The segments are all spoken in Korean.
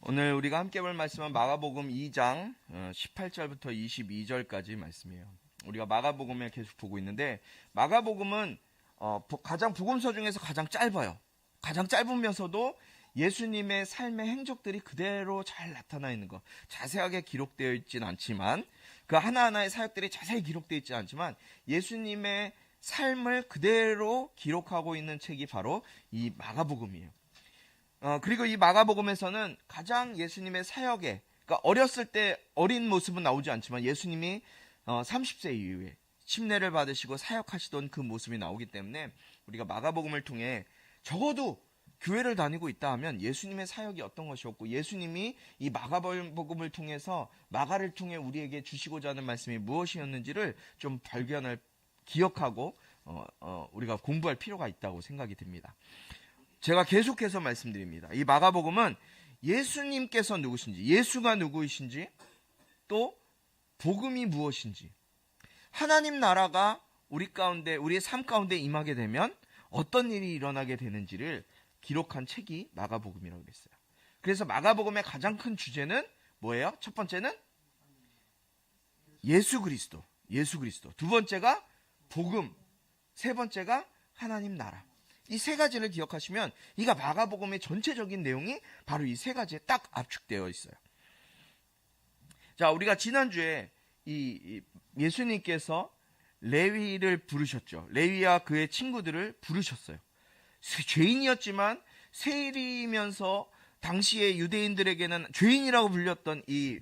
오늘 우리가 함께 볼 말씀은 마가복음 2장 18절부터 22절까지 말씀이에요. 우리가 마가복음을 계속 보고 있는데 마가복음은 가장 복음서 중에서 가장 짧아요. 가장 짧으면서도 예수님의 삶의 행적들이 그대로 잘 나타나 있는 거. 자세하게 기록되어 있지는 않지만 그 하나하나의 사역들이 자세히 기록되어 있지 않지만 예수님의 삶을 그대로 기록하고 있는 책이 바로 이 마가복음이에요. 그리고 이 마가복음에서는 가장 예수님의 사역에, 그러니까 어렸을 때 어린 모습은 나오지 않지만 예수님이 30세 이후에 침례를 받으시고 사역하시던 그 모습이 나오기 때문에 우리가 마가복음을 통해 적어도 교회를 다니고 있다 하면 예수님의 사역이 어떤 것이었고 예수님이 이 마가복음을 통해서 마가를 통해 우리에게 주시고자 하는 말씀이 무엇이었는지를 좀 발견할, 기억하고 우리가 공부할 필요가 있다고 생각이 듭니다. 제가 계속해서 말씀드립니다. 이 마가복음은 예수님께서 누구신지, 예수가 누구이신지, 또 복음이 무엇인지, 하나님 나라가 우리 가운데, 우리의 삶 가운데 임하게 되면 어떤 일이 일어나게 되는지를 기록한 책이 마가복음이라고 그랬어요. 그래서 마가복음의 가장 큰 주제는 뭐예요? 첫 번째는 예수 그리스도. 두 번째가 복음. 세 번째가 하나님 나라. 이 세 가지를 기억하시면 이가 마가복음의 전체적인 내용이 바로 이 세 가지에 딱 압축되어 있어요. 자, 우리가 지난주에 이 예수님께서 레위를 부르셨죠. 레위와 그의 친구들을 부르셨어요. 죄인이었지만 세리면서 당시의 유대인들에게는 죄인이라고 불렸던 이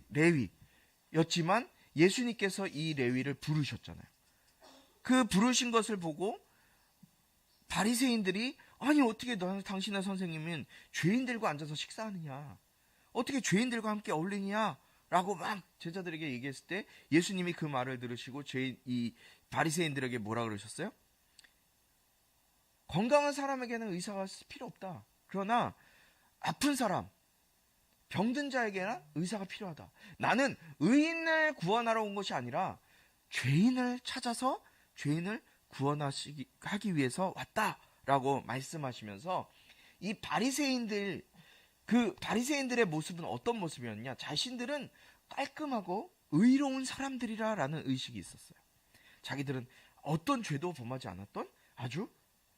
레위였지만 예수님께서 이 레위를 부르셨잖아요. 그 부르신 것을 보고 바리새인들이 아니 어떻게 당신의 선생님은 죄인들과 앉아서 식사하느냐, 어떻게 죄인들과 함께 어울리냐 라고 막 제자들에게 얘기했을 때 예수님이 그 말을 들으시고 이 바리새인들에게 뭐라 그러셨어요? 건강한 사람에게는 의사가 필요 없다. 그러나 아픈 사람, 병든 자에게는 의사가 필요하다. 나는 의인을 구원하러 온 것이 아니라 죄인을 찾아서 죄인을 구원하기 위해서 왔다라고 말씀하시면서 이 바리새인들의 모습은 어떤 모습이었냐? 자신들은 깔끔하고 의로운 사람들이라는 의식이 있었어요. 자기들은 어떤 죄도 범하지 않았던 아주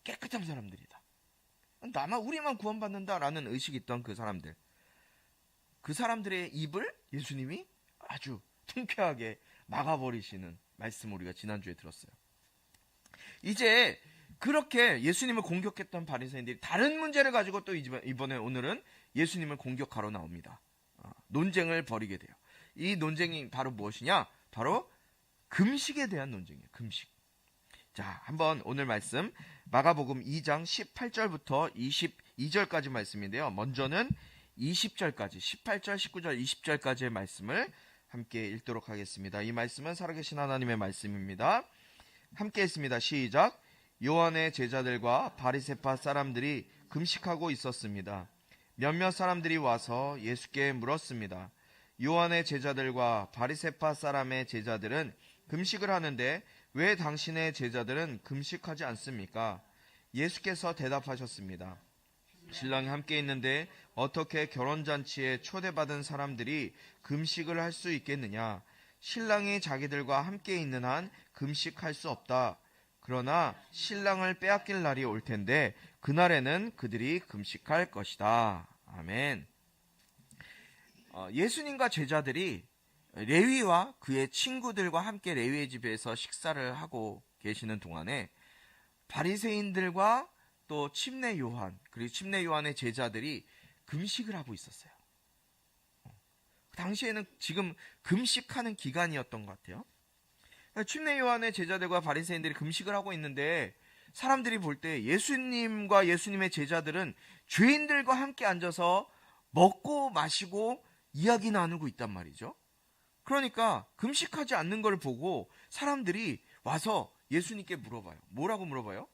깨끗한 사람들이다. 우리만 구원받는다라는 의식이 있던 그 사람들. 그 사람들의 입을 예수님이 아주 통쾌하게 막아버리시는 말씀을 우리가 지난주에 들었어요. 이제 그렇게 예수님을 공격했던 바리새인들이 다른 문제를 가지고 또 오늘은 예수님을 공격하러 나옵니다. 논쟁을 벌이게 돼요. 이 논쟁이 바로 무엇이냐? 바로 금식에 대한 논쟁이에요. 금식. 자, 한번 오늘 말씀 마가복음 2장 18절부터 22절까지 말씀인데요. 먼저는 20절까지, 18절, 19절, 20절까지의 말씀을 함께 읽도록 하겠습니다. 이 말씀은 살아계신 하나님의 말씀입니다. 함께 했습니다. 시작. 요한의 제자들과 바리새파 사람들이 금식하고 있었습니다. 몇몇 사람들이 와서 예수께 물었습니다. 요한의 제자들과 바리새파 사람의 제자들은 금식을 하는데 왜 당신의 제자들은 금식하지 않습니까? 예수께서 대답하셨습니다. 신랑이 함께 있는데 어떻게 결혼잔치에 초대받은 사람들이 금식을 할 수 있겠느냐? 신랑이 자기들과 함께 있는 한 금식할 수 없다. 그러나 신랑을 빼앗길 날이 올 텐데 그날에는 그들이 금식할 것이다. 아멘. 예수님과 제자들이 레위와 그의 친구들과 함께 레위의 집에서 식사를 하고 계시는 동안에 바리새인들과 또 침례 요한, 그리고 침례 요한의 제자들이 금식을 하고 있었어요. 당시에는 지금 금식하는 기간이었던 것 같아요. 침례 요한의 제자들과 바리새인들이 금식을 하고 있는데 사람들이 볼 때 예수님과 예수님의 제자들은 죄인들과 함께 앉아서 먹고 마시고 이야기 나누고 있단 말이죠. 그러니까 금식하지 않는 걸 보고 사람들이 와서 예수님께 물어봐요. 뭐라고 물어봐요?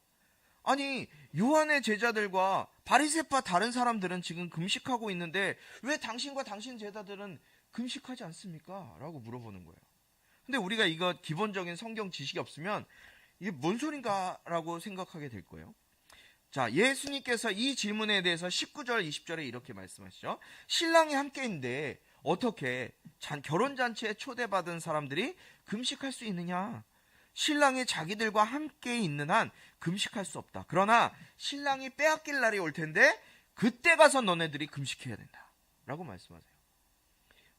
아니, 요한의 제자들과 바리새파 다른 사람들은 지금 금식하고 있는데 왜 당신과 당신 제자들은 금식하지 않습니까? 라고 물어보는 거예요. 근데 우리가 이거 기본적인 성경 지식이 없으면 이게 뭔 소린가 라고 생각하게 될 거예요. 자, 예수님께서 이 질문에 대해서 19절, 20절에 이렇게 말씀하시죠. 신랑이 함께 있는데 어떻게 결혼잔치에 초대받은 사람들이 금식할 수 있느냐? 신랑이 자기들과 함께 있는 한 금식할 수 없다. 그러나 신랑이 빼앗길 날이 올 텐데 그때 가서 너네들이 금식해야 된다. 라고 말씀하세요.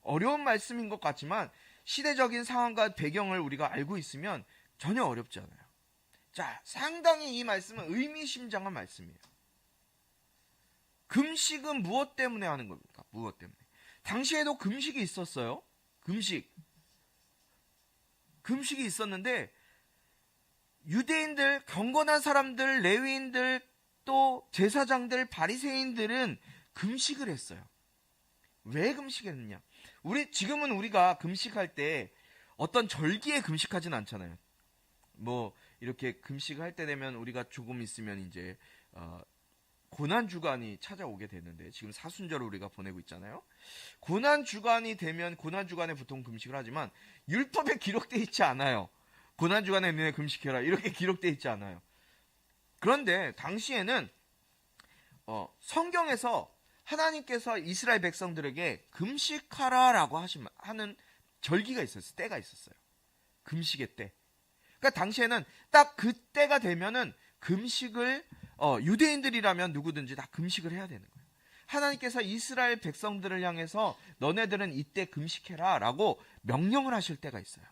어려운 말씀인 것 같지만 시대적인 상황과 배경을 우리가 알고 있으면 전혀 어렵지 않아요. 자, 상당히 이 말씀은 의미심장한 말씀이에요. 금식은 무엇 때문에 하는 겁니까? 무엇 때문에? 당시에도 금식이 있었어요. 금식이 있었는데 유대인들, 경건한 사람들, 레위인들, 또 제사장들, 바리새인들은 금식을 했어요. 왜 금식했느냐? 지금은 우리가 금식할 때 어떤 절기에 금식하진 않잖아요. 뭐 이렇게 금식할 때 되면 우리가 조금 있으면 이제 고난주간이 찾아오게 되는데, 지금 사순절을 우리가 보내고 있잖아요. 고난주간이 되면 고난주간에 보통 금식을 하지만 율법에 기록되어 있지 않아요. 고난주간에 너네 금식해라 이렇게 기록되어 있지 않아요. 그런데 당시에는 성경에서 하나님께서 이스라엘 백성들에게 금식하라라고 하는 절기가 있었어요. 때가 있었어요. 금식의 때. 그러니까 당시에는 딱 그때가 되면은 금식을 유대인들이라면 누구든지 다 금식을 해야 되는 거예요. 하나님께서 이스라엘 백성들을 향해서 너네들은 이때 금식해라 라고 명령을 하실 때가 있어요.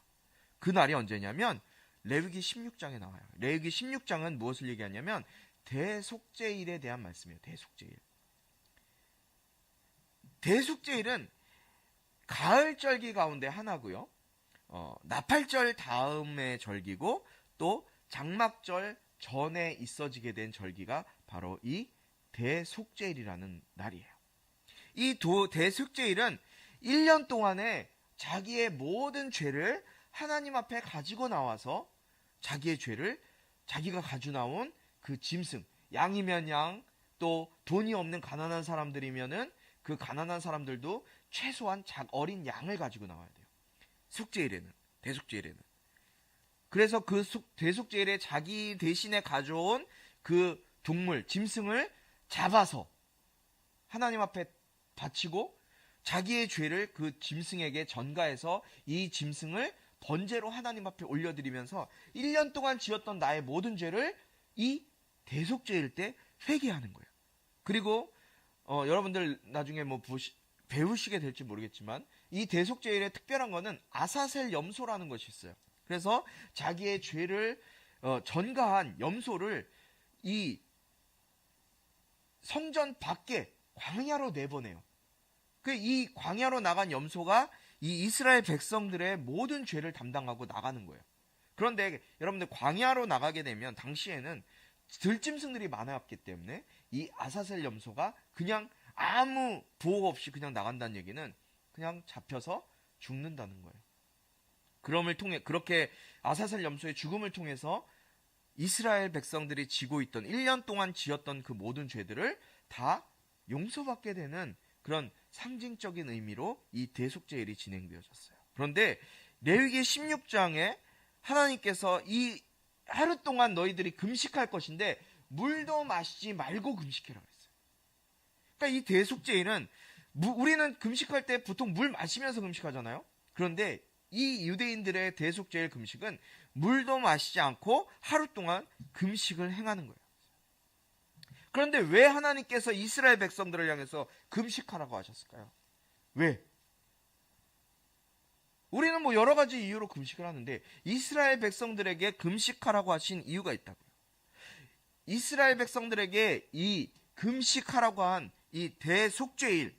그 날이 언제냐면 레위기 16장에 나와요. 레위기 16장은 무엇을 얘기하냐면 대속죄일에 대한 말씀이에요. 대속죄일. 대속죄일은 가을절기 가운데 하나고요. 나팔절 다음의 절기고 또 장막절 전에 있어지게 된 절기가 바로 이 대속죄일이라는 날이에요. 이 대속죄일은 1년 동안에 자기의 모든 죄를 하나님 앞에 가지고 나와서 자기의 죄를 자기가 가지고 나온 그 짐승, 양이면 양, 또 돈이 없는 가난한 사람들이면은 그 가난한 사람들도 최소한 어린 양을 가지고 나와야 돼요. 대속죄일에는. 그래서 그 대속죄일에 자기 대신에 가져온 그 동물, 짐승을 잡아서 하나님 앞에 바치고 자기의 죄를 그 짐승에게 전가해서 이 짐승을 번제로 하나님 앞에 올려드리면서 1년 동안 지었던 나의 모든 죄를 이 대속죄일 때 회개하는 거예요. 그리고 여러분들 나중에 배우시게 될지 모르겠지만 이 대속죄일의 특별한 거는 아사셀 염소라는 것이 있어요. 그래서 자기의 죄를 전가한 염소를 이 성전 밖에 광야로 내보내요. 이 광야로 나간 염소가 이 이스라엘 백성들의 모든 죄를 담당하고 나가는 거예요. 그런데 여러분들 광야로 나가게 되면 당시에는 들짐승들이 많았기 때문에 이 아사셀 염소가 그냥 아무 보호 없이 그냥 나간다는 얘기는 그냥 잡혀서 죽는다는 거예요. 그렇게 아사셀 염소의 죽음을 통해서 이스라엘 백성들이 지고 있던 1년 동안 지었던 그 모든 죄들을 다 용서받게 되는 그런 상징적인 의미로 이 대속죄일이 진행되어졌어요. 그런데 레위기 16장에 하나님께서 이 하루 동안 너희들이 금식할 것인데 물도 마시지 말고 금식해라고 했어요. 그러니까 이 대속죄일은 우리는 금식할 때 보통 물 마시면서 금식하잖아요. 그런데 이 유대인들의 대속죄일 금식은 물도 마시지 않고 하루 동안 금식을 행하는 거예요. 그런데 왜 하나님께서 이스라엘 백성들을 향해서 금식하라고 하셨을까요? 왜? 우리는 여러 가지 이유로 금식을 하는데 이스라엘 백성들에게 금식하라고 하신 이유가 있다고요. 이스라엘 백성들에게 이 금식하라고 한 이 대속죄일,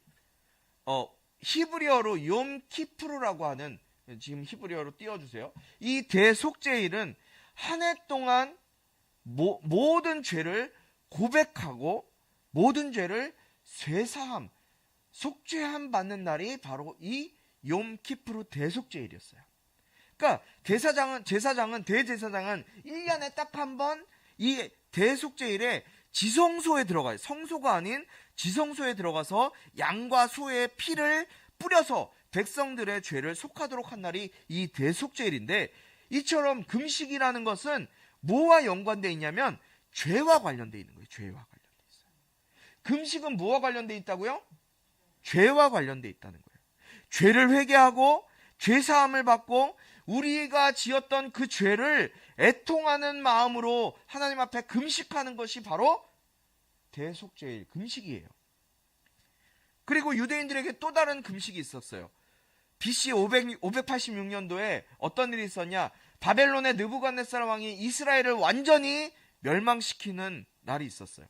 히브리어로 욤키푸르라고 하는, 지금 히브리어로 띄워주세요. 이 대속죄일은 한 해 동안 모든 죄를 고백하고 모든 죄를 쇠사함, 속죄함 받는 날이 바로 이 욤키푸르 대속죄일이었어요. 그러니까 대제사장은 1년에 딱 한 번 이 대속죄일에 지성소에 들어가요. 성소가 아닌 지성소에 들어가서 양과 소의 피를 뿌려서 백성들의 죄를 속하도록 한 날이 이 대속죄일인데, 이처럼 금식이라는 것은 뭐와 연관되어 있냐면 죄와 관련돼 있는 거예요. 죄와 관련돼 있어요. 금식은 뭐와 관련돼 있다고요? 죄와 관련돼 있다는 거예요. 죄를 회개하고 죄 사함을 받고 우리가 지었던 그 죄를 애통하는 마음으로 하나님 앞에 금식하는 것이 바로 대속죄일 금식이에요. 그리고 유대인들에게 또 다른 금식이 있었어요. BC 586년도에 어떤 일이 있었냐? 바벨론의 느부갓네살 왕이 이스라엘을 완전히 멸망시키는 날이 있었어요.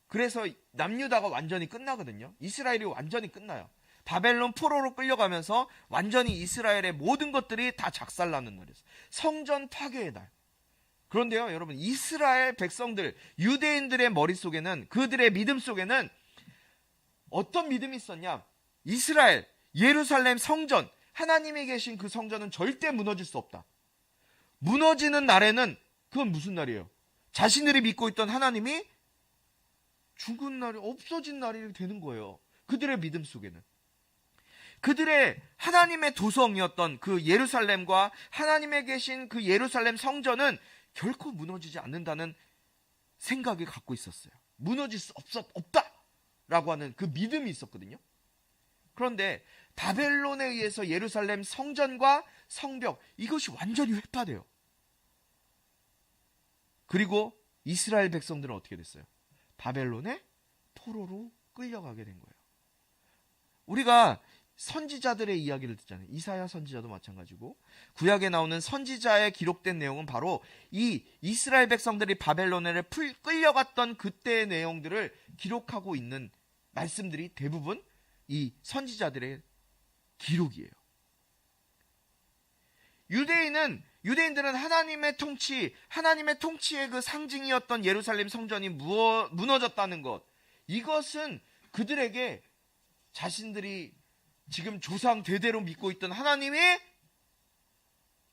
그래서 남유다가 완전히 끝나거든요. 이스라엘이 완전히 끝나요. 바벨론 포로로 끌려가면서 완전히 이스라엘의 모든 것들이 다 작살나는 날이었어요. 성전 파괴의 날. 그런데요, 여러분, 이스라엘 백성들, 유대인들의 머릿속에는, 그들의 믿음 속에는 어떤 믿음이 있었냐? 이스라엘, 예루살렘 성전, 하나님이 계신 그 성전은 절대 무너질 수 없다. 무너지는 날에는 그건 무슨 날이에요? 자신들이 믿고 있던 하나님이 죽은 날이, 없어진 날이 되는 거예요. 그들의 믿음 속에는. 그들의 하나님의 도성이었던 그 예루살렘과 하나님의 계신 그 예루살렘 성전은 결코 무너지지 않는다는 생각을 갖고 있었어요. 무너질 수 없다라고 하는 그 믿음이 있었거든요. 그런데 바벨론에 의해서 예루살렘 성전과 성벽, 이것이 완전히 회파돼요. 그리고 이스라엘 백성들은 어떻게 됐어요? 바벨론의 포로로 끌려가게 된 거예요. 우리가 선지자들의 이야기를 듣잖아요. 이사야 선지자도 마찬가지고, 구약에 나오는 선지자에 기록된 내용은 바로 이 이스라엘 백성들이 바벨론에 끌려갔던 그때의 내용들을 기록하고 있는 말씀들이 대부분 이 선지자들의 기록이에요. 유대인들은 하나님의 통치의 그 상징이었던 예루살렘 성전이 무너졌다는 것, 이것은 그들에게 자신들이 지금 조상 대대로 믿고 있던 하나님이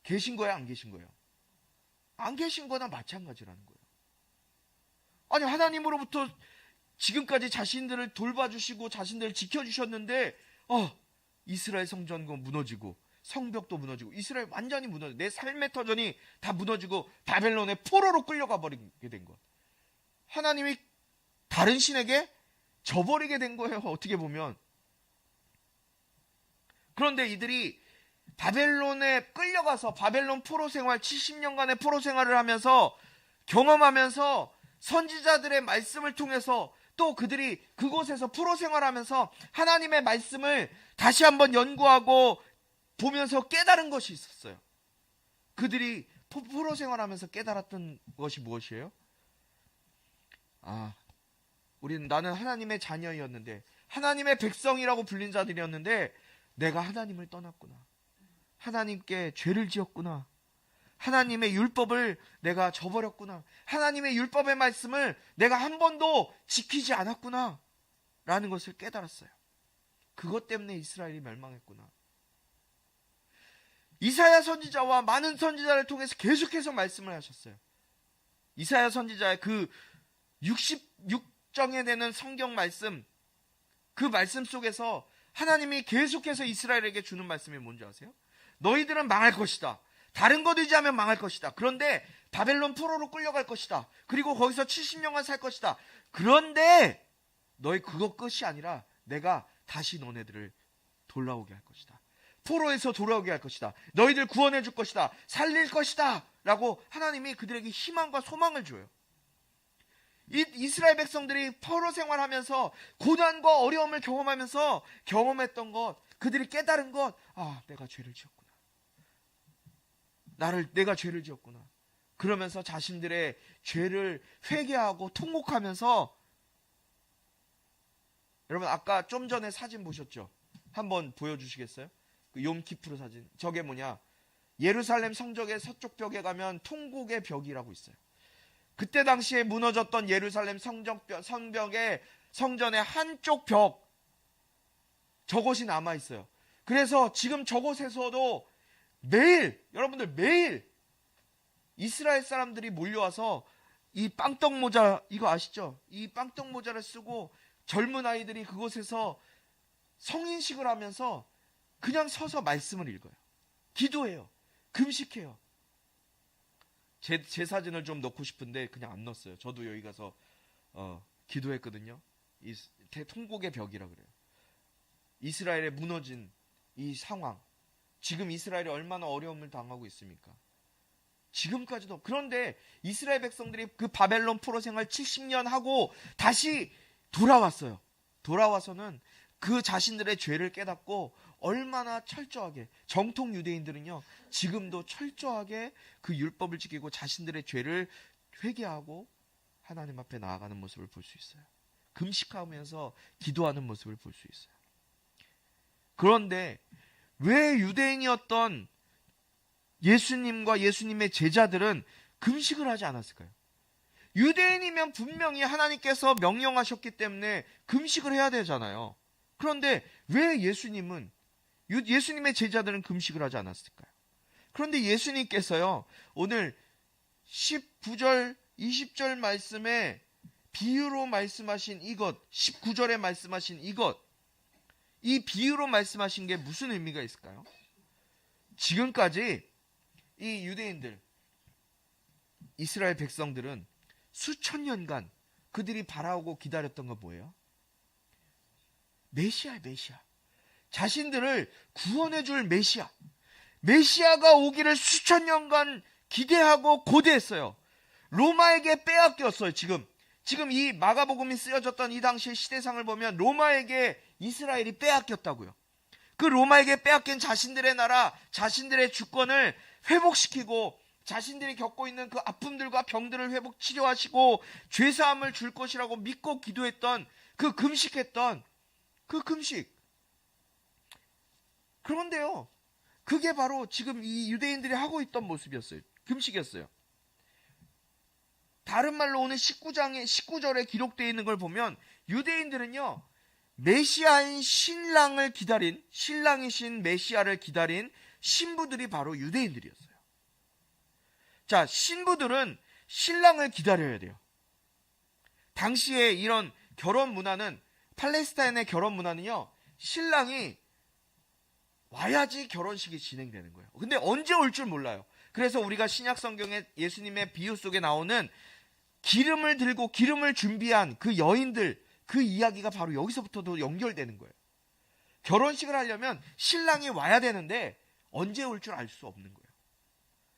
계신 거야, 안 계신 거예요? 안 계신 거나 마찬가지라는 거예요. 아니, 하나님으로부터 지금까지 자신들을 돌봐주시고 자신들을 지켜주셨는데 이스라엘 성전도 무너지고 성벽도 무너지고 이스라엘 완전히 무너지고 내 삶의 터전이 다 무너지고 바벨론의 포로로 끌려가 버리게 된 것. 하나님이 다른 신에게 져버리게 된 거예요, 어떻게 보면. 그런데 이들이 바벨론에 끌려가서 바벨론 포로 생활, 70년간의 포로 생활을 하면서 경험하면서 선지자들의 말씀을 통해서 또 그들이 그곳에서 포로 생활하면서 하나님의 말씀을 다시 한번 연구하고 보면서 깨달은 것이 있었어요. 그들이 포로 생활하면서 깨달았던 것이 무엇이에요? 나는 하나님의 자녀였는데, 하나님의 백성이라고 불린 자들이었는데 내가 하나님을 떠났구나. 하나님께 죄를 지었구나. 하나님의 율법을 내가 저버렸구나. 하나님의 율법의 말씀을 내가 한 번도 지키지 않았구나 라는 것을 깨달았어요. 그것 때문에 이스라엘이 멸망했구나. 이사야 선지자와 많은 선지자를 통해서 계속해서 말씀을 하셨어요. 이사야 선지자의 그 66장에 되는 성경 말씀, 그 말씀 속에서 하나님이 계속해서 이스라엘에게 주는 말씀이 뭔지 아세요? 너희들은 망할 것이다. 다른 것 의지하면 망할 것이다. 그런데 바벨론 포로로 끌려갈 것이다. 그리고 거기서 70년간 살 것이다. 그런데 너희 그것 끝이 아니라 내가 다시 너네들을 돌아오게 할 것이다. 포로에서 돌아오게 할 것이다. 너희들 구원해 줄 것이다. 살릴 것이다. 라고 하나님이 그들에게 희망과 소망을 줘요. 이스라엘 백성들이 포로 생활하면서 고난과 어려움을 경험하면서 경험했던 것, 그들이 깨달은 것, 내가 죄를 지었구나. 내가 죄를 지었구나. 그러면서 자신들의 죄를 회개하고 통곡하면서, 여러분 아까 좀 전에 사진 보셨죠? 한번 보여주시겠어요? 그 욤키푸르 사진. 저게 뭐냐? 예루살렘 성벽의 서쪽 벽에 가면 통곡의 벽이라고 있어요. 그때 당시에 무너졌던 예루살렘 성벽의 성전의 한쪽 벽, 저곳이 남아있어요. 그래서 지금 저곳에서도 여러분들 매일 이스라엘 사람들이 몰려와서 이 빵떡 모자, 이거 아시죠? 이 빵떡 모자를 쓰고 젊은 아이들이 그곳에서 성인식을 하면서 그냥 서서 말씀을 읽어요. 기도해요. 금식해요. 제 사진을 좀 넣고 싶은데 그냥 안 넣었어요. 저도 여기 가서 기도했거든요. 이 통곡의 벽이라 그래요. 이스라엘에 무너진 이 상황. 지금 이스라엘이 얼마나 어려움을 당하고 있습니까? 지금까지도. 그런데 이스라엘 백성들이 그 바벨론 포로 생활 70년 하고 다시 돌아왔어요. 돌아와서는 그 자신들의 죄를 깨닫고 얼마나 철저하게, 정통 유대인들은요 지금도 철저하게 그 율법을 지키고 자신들의 죄를 회개하고 하나님 앞에 나아가는 모습을 볼 수 있어요. 금식하면서 기도하는 모습을 볼 수 있어요. 그런데 왜 유대인이었던 예수님과 예수님의 제자들은 금식을 하지 않았을까요? 유대인이면 분명히 하나님께서 명령하셨기 때문에 금식을 해야 되잖아요. 그런데 왜 예수님의 제자들은 금식을 하지 않았을까요? 그런데 예수님께서요, 오늘 19절, 20절 말씀에 비유로 말씀하신 이것, 19절에 말씀하신 이것, 이 비유로 말씀하신 게 무슨 의미가 있을까요? 지금까지 이 유대인들, 이스라엘 백성들은 수천 년간 그들이 바라고 기다렸던 건 뭐예요? 메시아. 자신들을 구원해줄 메시아. 메시아가 오기를 수천 년간 기대하고 고대했어요. 로마에게 빼앗겼어요. 지금 이 마가복음이 쓰여졌던 이 당시의 시대상을 보면 로마에게 이스라엘이 빼앗겼다고요. 그 로마에게 빼앗긴 자신들의 나라, 자신들의 주권을 회복시키고 자신들이 겪고 있는 그 아픔들과 병들을 회복 치료하시고 죄사함을 줄 것이라고 믿고 기도했던 그 금식했던 그 금식. 그런데요, 그게 바로 지금 이 유대인들이 하고 있던 모습이었어요. 금식이었어요. 다른 말로 오늘 19절에 기록되어 있는 걸 보면 유대인들은요, 메시아인 신랑을 기다린, 신랑이신 메시아를 기다린 신부들이 바로 유대인들이었어요. 자, 신부들은 신랑을 기다려야 돼요. 당시에 이런 결혼 문화는, 팔레스타인의 결혼 문화는요, 신랑이 와야지 결혼식이 진행되는 거예요. 근데 언제 올 줄 몰라요. 그래서 우리가 신약 성경에 예수님의 비유 속에 나오는 기름을 들고 기름을 준비한 그 여인들, 그 이야기가 바로 여기서부터도 연결되는 거예요. 결혼식을 하려면 신랑이 와야 되는데 언제 올 줄 알 수 없는 거예요.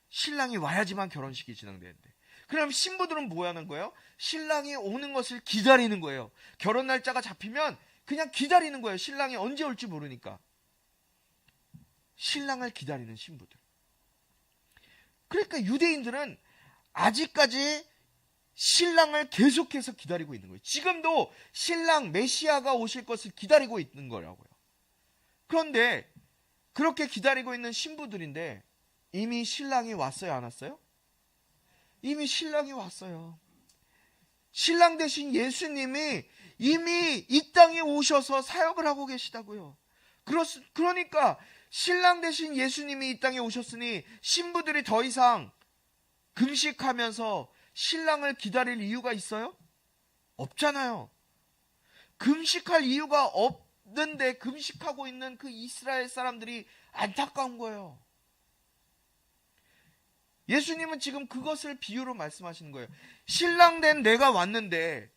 신랑이 와야지만 결혼식이 진행되는데. 그럼 신부들은 뭐 하는 거예요? 신랑이 오는 것을 기다리는 거예요. 결혼 날짜가 잡히면 그냥 기다리는 거예요. 신랑이 언제 올지 모르니까. 신랑을 기다리는 신부들. 그러니까 유대인들은 아직까지 신랑을 계속해서 기다리고 있는 거예요. 지금도 신랑 메시아가 오실 것을 기다리고 있는 거라고요. 그런데 그렇게 기다리고 있는 신부들인데 이미 신랑이 왔어요, 안 왔어요? 이미 신랑이 왔어요. 신랑 대신 예수님이 이미 이 땅에 오셔서 사역을 하고 계시다고요. 그러니까 신랑 대신 예수님이 이 땅에 오셨으니 신부들이 더 이상 금식하면서 신랑을 기다릴 이유가 있어요? 없잖아요. 금식할 이유가 없는데 금식하고 있는 그 이스라엘 사람들이 안타까운 거예요. 예수님은 지금 그것을 비유로 말씀하시는 거예요. 신랑 된 내가 왔는데,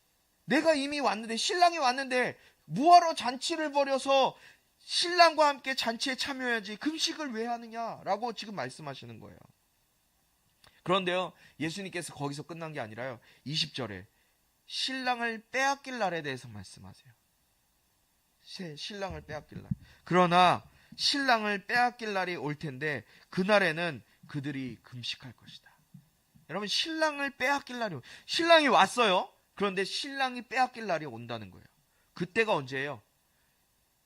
내가 이미 왔는데, 신랑이 왔는데 뭐하러 잔치를 벌여서 신랑과 함께 잔치에 참여해야지 금식을 왜 하느냐라고 지금 말씀하시는 거예요. 그런데요, 예수님께서 거기서 끝난 게 아니라요, 20절에 신랑을 빼앗길 날에 대해서 말씀하세요. 신랑을 빼앗길 날. 그러나 신랑을 빼앗길 날이 올 텐데 그날에는 그들이 금식할 것이다. 여러분, 신랑을 빼앗길 날이, 신랑이 왔어요. 그런데 신랑이 빼앗길 날이 온다는 거예요. 그때가 언제예요?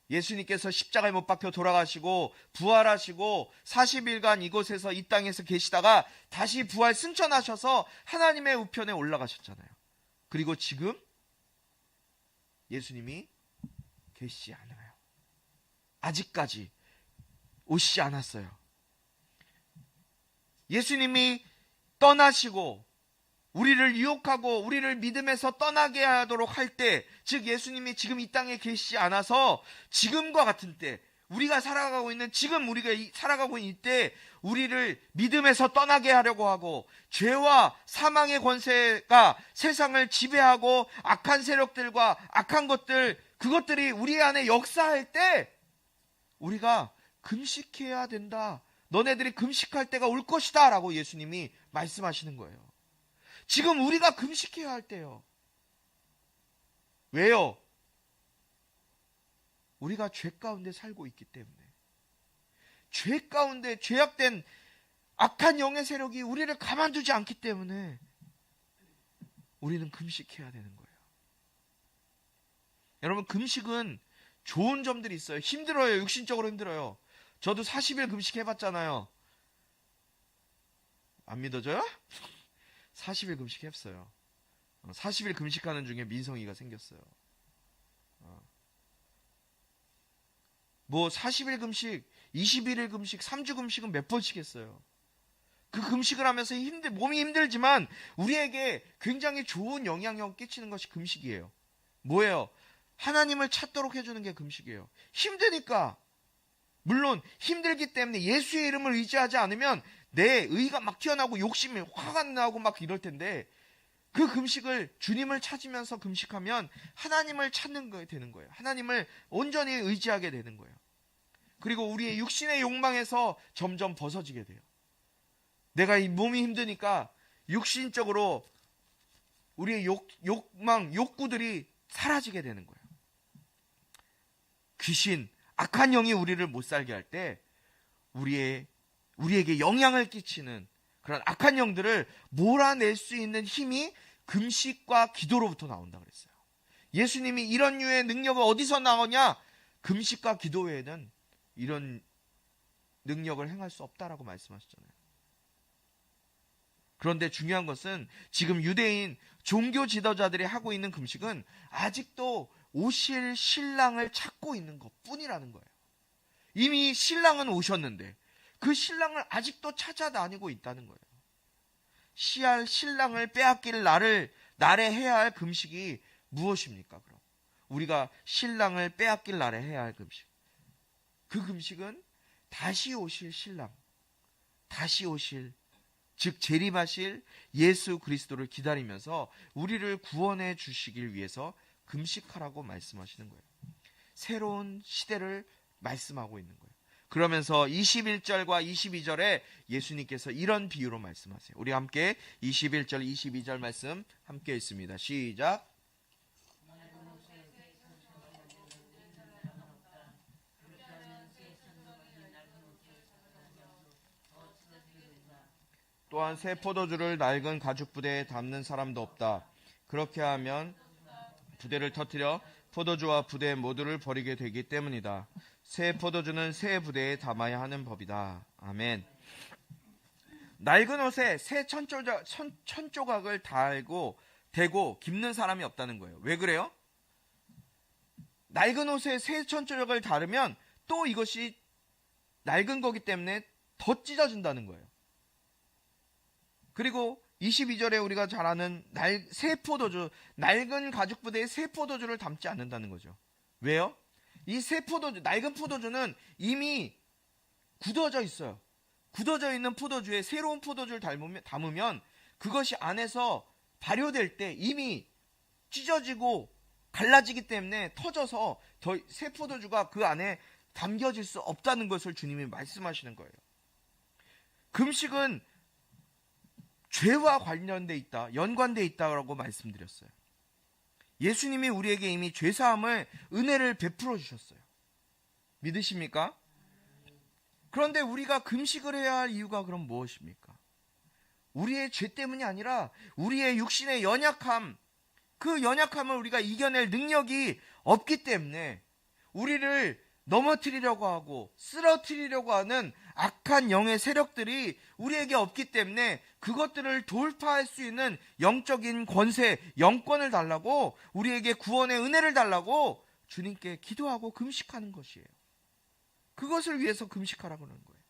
예수님께서 십자가에 못 박혀 돌아가시고 부활하시고 40일간 이곳에서 이 땅에서 계시다가 다시 부활 승천하셔서 하나님의 우편에 올라가셨잖아요. 그리고 지금 예수님이 계시지 않아요. 아직까지 오시지 않았어요. 예수님이 떠나시고 우리를 유혹하고 우리를 믿음에서 떠나게 하도록 할 때, 즉 예수님이 지금 이 땅에 계시지 않아서 지금과 같은 때, 우리가 살아가고 있는 지금 우리가 살아가고 있는 이때 우리를 믿음에서 떠나게 하려고 하고 죄와 사망의 권세가 세상을 지배하고 악한 세력들과 악한 것들 그것들이 우리 안에 역사할 때 우리가 금식해야 된다. 너네들이 금식할 때가 올 것이다 라고 예수님이 말씀하시는 거예요. 지금 우리가 금식해야 할 때요. 왜요? 우리가 죄 가운데 살고 있기 때문에. 죄 가운데 죄악된 악한 영의 세력이 우리를 가만두지 않기 때문에 우리는 금식해야 되는 거예요. 여러분, 금식은 좋은 점들이 있어요. 힘들어요. 육신적으로 힘들어요. 저도 40일 금식 해봤잖아요. 안 믿어져요? 40일 금식 했어요. 40일 금식하는 중에 민성이가 생겼어요. 뭐 40일 금식, 21일 금식, 3주 금식은 몇 번씩 했어요. 그 금식을 하면서 몸이 힘들지만 우리에게 굉장히 좋은 영향력을 끼치는 것이 금식이에요. 뭐예요? 하나님을 찾도록 해주는 게 금식이에요. 힘드니까. 물론 힘들기 때문에 예수의 이름을 의지하지 않으면 내 의가 막 튀어나오고 욕심이 화가 나고 막 이럴 텐데 그 금식을 주님을 찾으면서 금식하면 하나님을 찾는 게 되는 거예요. 하나님을 온전히 의지하게 되는 거예요. 그리고 우리의 육신의 욕망에서 점점 벗어지게 돼요. 내가 이 몸이 힘드니까 육신적으로 우리의 욕망, 욕구들이 사라지게 되는 거예요. 귀신, 악한 영이 우리를 못 살게 할 때 우리에게 영향을 끼치는 그런 악한 영들을 몰아낼 수 있는 힘이 금식과 기도로부터 나온다 그랬어요. 예수님이 이런 류의 능력은 어디서 나오냐? 금식과 기도 외에는 이런 능력을 행할 수 없다라고 말씀하셨잖아요. 그런데 중요한 것은 지금 유대인 종교 지도자들이 하고 있는 금식은 아직도 오실 신랑을 찾고 있는 것뿐이라는 거예요. 이미 신랑은 오셨는데 그 신랑을 아직도 찾아다니고 있다는 거예요. 신랑을 빼앗길 날에 해야 할 금식이 무엇입니까? 그럼 우리가 신랑을 빼앗길 날에 해야 할 금식. 그 금식은 다시 오실 신랑, 다시 오실, 즉 재림하실 예수 그리스도를 기다리면서 우리를 구원해 주시길 위해서 금식하라고 말씀하시는 거예요. 새로운 시대를 말씀하고 있는 거예요. 그러면서 21절과 22절에 예수님께서 이런 비유로 말씀하세요. 우리 함께 21절, 22절 말씀 함께 읽습니다. 시작. 또한 새 포도주를 낡은 가죽 부대에 담는 사람도 없다. 그렇게 하면 부대를 터뜨려 포도주와 부대 모두를 버리게 되기 때문이다. 새 포도주는 새 부대에 담아야 하는 법이다. 아멘. 낡은 옷에 새 천조각을 달고 대고 깁는 사람이 없다는 거예요. 왜 그래요? 낡은 옷에 새 천조각을 달으면 또 이것이 낡은 거기 때문에 더 찢어진다는 거예요. 그리고 22절에 우리가 잘 아는 새 포도주, 낡은 가죽 부대에 새 포도주를 담지 않는다는 거죠. 왜요? 이 새 포도주, 낡은 포도주는 이미 굳어져 있어요. 굳어져 있는 포도주에 새로운 포도주를 담으면 그것이 안에서 발효될 때 이미 찢어지고 갈라지기 때문에 터져서 더 새 포도주가 그 안에 담겨질 수 없다는 것을 주님이 말씀하시는 거예요. 금식은 죄와 관련돼 있다, 연관돼 있다고 말씀드렸어요. 예수님이 우리에게 이미 죄사함을, 은혜를 베풀어 주셨어요. 믿으십니까? 그런데 우리가 금식을 해야 할 이유가 그럼 무엇입니까? 우리의 죄 때문이 아니라 우리의 육신의 연약함, 그 연약함을 우리가 이겨낼 능력이 없기 때문에 우리를 넘어뜨리려고 하고 쓰러뜨리려고 하는 악한 영의 세력들이 우리에게 없기 때문에 그것들을 돌파할 수 있는 영적인 권세, 영권을 달라고, 우리에게 구원의 은혜를 달라고 주님께 기도하고 금식하는 것이에요. 그것을 위해서 금식하라고 하는 거예요.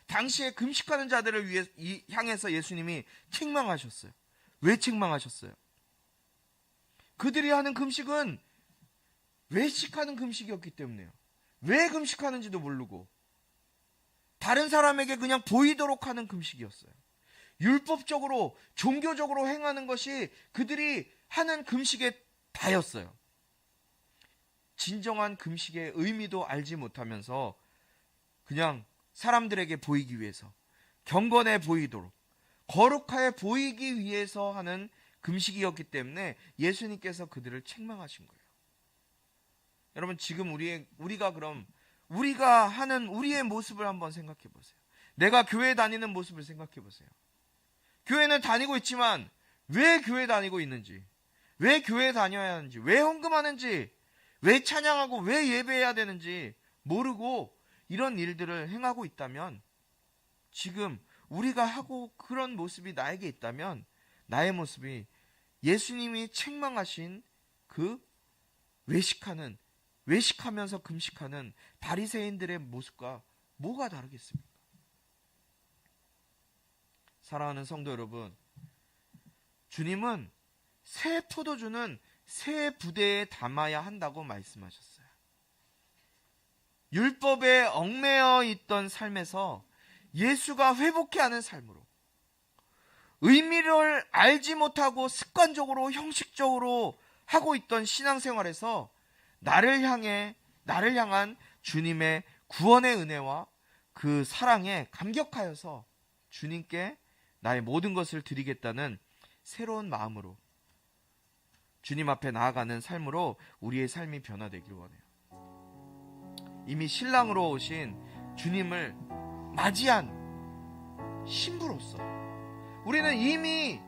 당시에 금식하는 자들을 향해서 예수님이 책망하셨어요. 왜 책망하셨어요? 그들이 하는 금식은 외식하는 금식이었기 때문에요. 왜 금식하는지도 모르고 다른 사람에게 그냥 보이도록 하는 금식이었어요. 율법적으로 종교적으로 행하는 것이 그들이 하는 금식의 다였어요. 진정한 금식의 의미도 알지 못하면서 그냥 사람들에게 보이기 위해서, 경건해 보이도록, 거룩하게 보이기 위해서 하는 금식이었기 때문에 예수님께서 그들을 책망하신 거예요. 여러분, 지금 우리가 하는 우리의 모습을 한번 생각해 보세요. 내가 교회 다니는 모습을 생각해 보세요. 교회는 다니고 있지만 왜 교회 다니고 있는지, 왜 교회 다녀야 하는지, 왜 헌금하는지, 왜 찬양하고 왜 예배해야 되는지 모르고 이런 일들을 행하고 있다면, 지금 우리가 하고 그런 모습이 나에게 있다면 나의 모습이 예수님이 책망하신 그 외식하면서 금식하는 바리새인들의 모습과 뭐가 다르겠습니까? 사랑하는 성도 여러분, 주님은 새 포도주는 새 부대에 담아야 한다고 말씀하셨어요. 율법에 얽매여 있던 삶에서 예수가 회복해 하는 삶으로, 의미를 알지 못하고 습관적으로 형식적으로 하고 있던 신앙생활에서 나를 향한 주님의 구원의 은혜와 그 사랑에 감격하여서 주님께 나의 모든 것을 드리겠다는 새로운 마음으로 주님 앞에 나아가는 삶으로 우리의 삶이 변화되길 원해요. 이미 신랑으로 오신 주님을 맞이한 신부로서 우리는 이미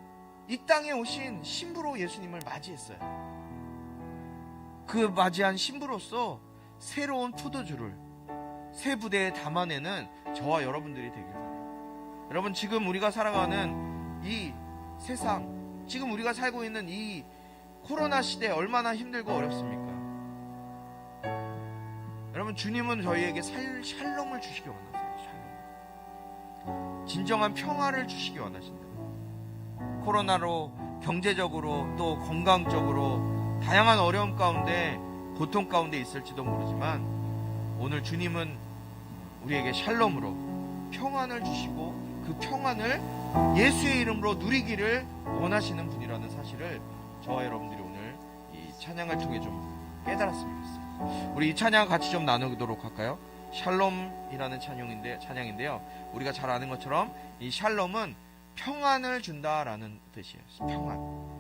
이 땅에 오신 신부로 예수님을 맞이했어요. 그 맞이한 신부로서 새로운 포도주를 새 부대에 담아내는 저와 여러분들이 되길 바라요. 여러분, 지금 우리가 살아가는 이 세상, 지금 우리가 살고 있는 이 코로나 시대 얼마나 힘들고 어렵습니까? 여러분, 주님은 저희에게 샬롬을 주시기 원하세요. 샬롬. 진정한 평화를 주시기 원하신다. 코로나로 경제적으로 또 건강적으로 다양한 어려움 가운데, 고통 가운데 있을지도 모르지만 오늘 주님은 우리에게 샬롬으로 평안을 주시고 그 평안을 예수의 이름으로 누리기를 원하시는 분이라는 사실을 저와 여러분들이 오늘 이 찬양을 통해 좀 깨달았으면 좋겠어요. 우리 이 찬양 같이 좀 나누도록 할까요? 샬롬이라는 찬양인데요. 우리가 잘 아는 것처럼 이 샬롬은 평안을 준다라는 뜻이에요. 평안.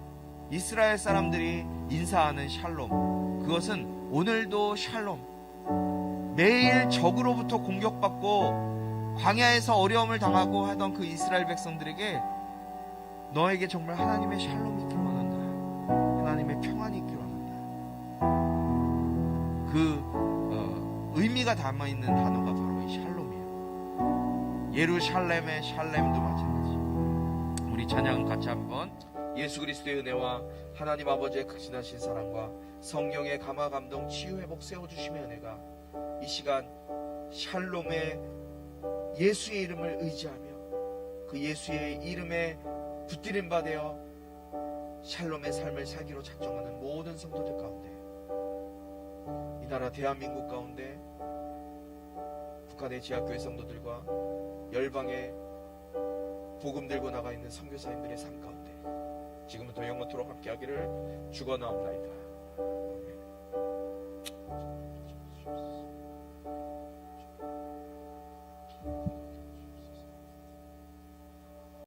이스라엘 사람들이 인사하는 샬롬, 그것은 오늘도 샬롬. 매일 적으로부터 공격받고 광야에서 어려움을 당하고 하던 그 이스라엘 백성들에게 너에게 정말 하나님의 샬롬이 있길 원한다. 하나님의 평안이 있길 원한다. 그 의미가 담아있는 단어가 바로 이 샬롬이에요. 예루샬렘의 샬렘도 마찬가지. 우리 찬양 같이 한번, 예수 그리스도의 은혜와 하나님 아버지의 극진하신 사랑과 성령의 감화 감동 치유 회복 세워주심의 은혜가 이 시간 샬롬의 예수의 이름을 의지하며 그 예수의 이름에 붙들림 받아 샬롬의 삶을 살기로 작정하는 모든 성도들 가운데, 이 나라 대한민국 가운데 북한의 지하교회 성도들과 열방의 복음 들고 나가 있는 선교사님들의 삶 가운데 지금부터 영원토록 함께하기를 축원하옵나이다. 아멘.